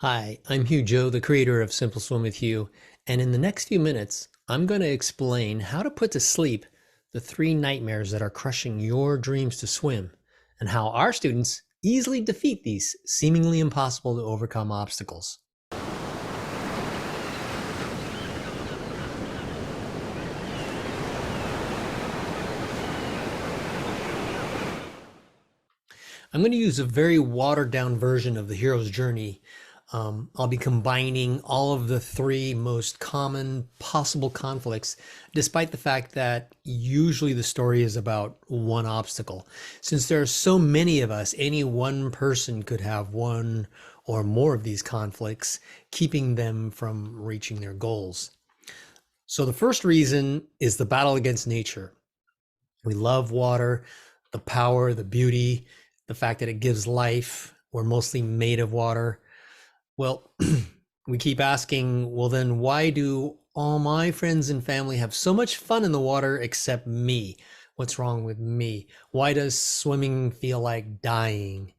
Hi, I'm Hugh Joe, the creator of Simple Swim with Hugh, and in the next few minutes, I'm going to explain how to put to sleep the three nightmares that are crushing your dreams to swim, and how our students easily defeat these seemingly impossible to overcome obstacles. I'm going to use a very watered down version of the hero's journey. I'll be combining all of the three most common possible conflicts, despite the fact that usually the story is about one obstacle. Since there are so many of us, any one person could have one or more of these conflicts, keeping them from reaching their goals. So the first reason is the battle against nature. We love water, the power, the beauty, the fact that it gives life. We're mostly made of water. Well, we keep asking, well, then why do all my friends and family have so much fun in the water except me? What's wrong with me? Why does swimming feel like dying?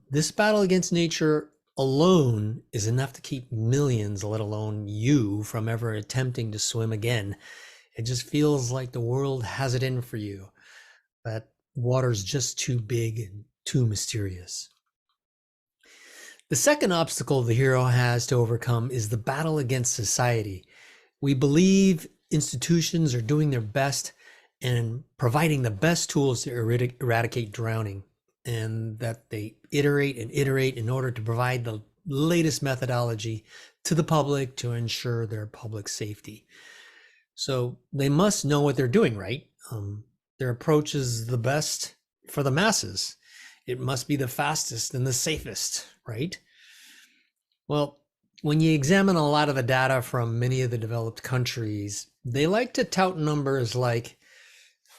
This battle against nature alone is enough to keep millions, let alone you, from ever attempting to swim again. It just feels like the world has it in for you, that water's just too big and too mysterious. The second obstacle the hero has to overcome is the battle against society. We believe institutions are doing their best and providing the best tools to eradicate drowning, and that they iterate and iterate in order to provide the latest methodology to the public to ensure their public safety. So they must know what they're doing, right? Their approach is the best for the masses. It must be the fastest and the safest, right? Well, when you examine a lot of the data from many of the developed countries, they like to tout numbers like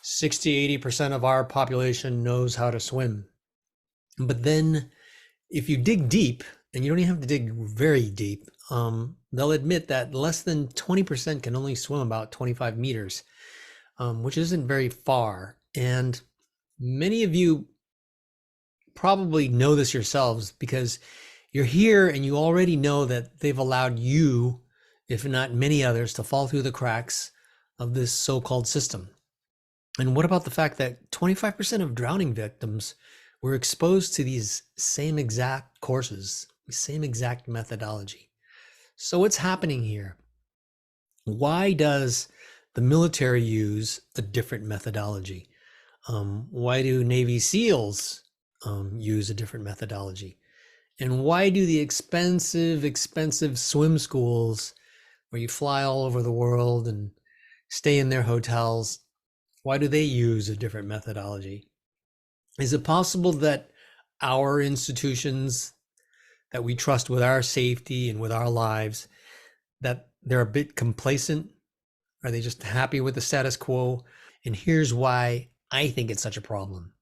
60-80% of our population knows how to swim. But then if you dig deep, and you don't even have to dig very deep, they'll admit that less than 20% can only swim about 25 meters, which isn't very far. And many of you probably know this yourselves because you're here and you already know that they've allowed you, if not many others, to fall through the cracks of this so-called system. And what about the fact that 25% of drowning victims were exposed to these same exact courses, the same exact methodology? So what's happening here? Why does the military use a different methodology? Why do Navy SEALs use a different methodology? And why do the expensive swim schools where you fly all over the world and stay in their hotels, why do they use a different methodology? Is it possible that our institutions that we trust with our safety and with our lives, that they're a bit complacent? Are they just happy with the status quo? And here's why I think it's such a problem.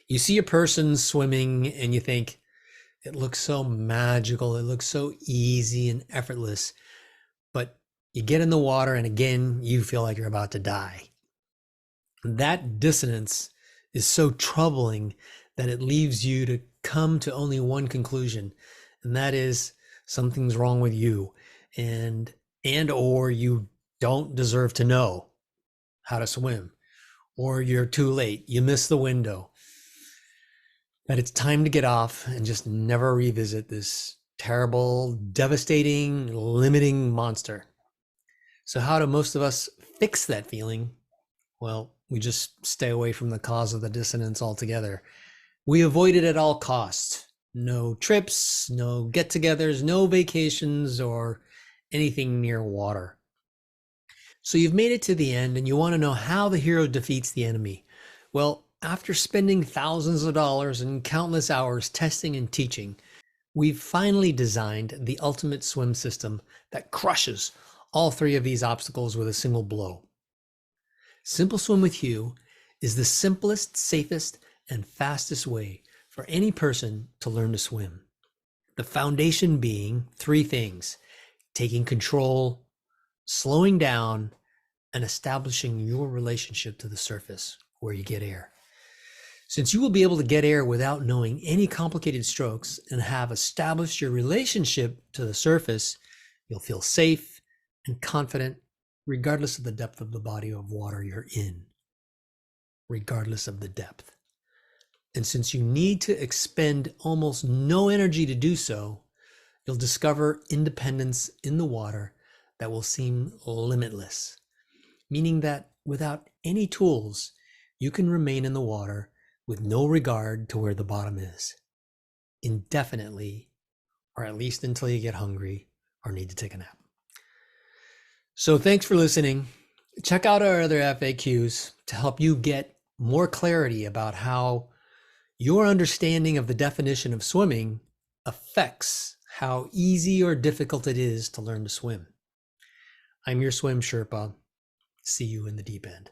You see a person swimming and you think, it looks so magical, it looks so easy and effortless, but you get in the water and again, you feel like you're about to die. That dissonance is so troubling that it leaves you to come to only one conclusion, and that is something's wrong with you, and or you don't deserve to know how to swim, or you're too late, you missed the window, that it's time to get off and just never revisit this terrible, devastating, limiting monster. So how do most of us fix that feeling? Well, we just stay away from the cause of the dissonance altogether. We avoid it at all costs. No trips, no get-togethers, no vacations, or anything near water. So you've made it to the end and you want to know how the hero defeats the enemy. Well, after spending thousands of dollars and countless hours testing and teaching, we've finally designed the ultimate swim system that crushes all three of these obstacles with a single blow. Simple Swim with Hugh is the simplest, safest, and fastest way for any person to learn to swim. The foundation being three things: taking control, slowing down, and establishing your relationship to the surface where you get air. Since you will be able to get air without knowing any complicated strokes and have established your relationship to the surface, you'll feel safe and confident regardless of the depth of the body of water you're in, regardless of the depth. And since you need to expend almost no energy to do so, you'll discover independence in the water that will seem limitless, meaning that without any tools, you can remain in the water with no regard to where the bottom is, indefinitely, or at least until you get hungry or need to take a nap. So thanks for listening. Check out our other FAQs to help you get more clarity about how your understanding of the definition of swimming affects how easy or difficult it is to learn to swim. I'm your swim Sherpa. See you in the deep end.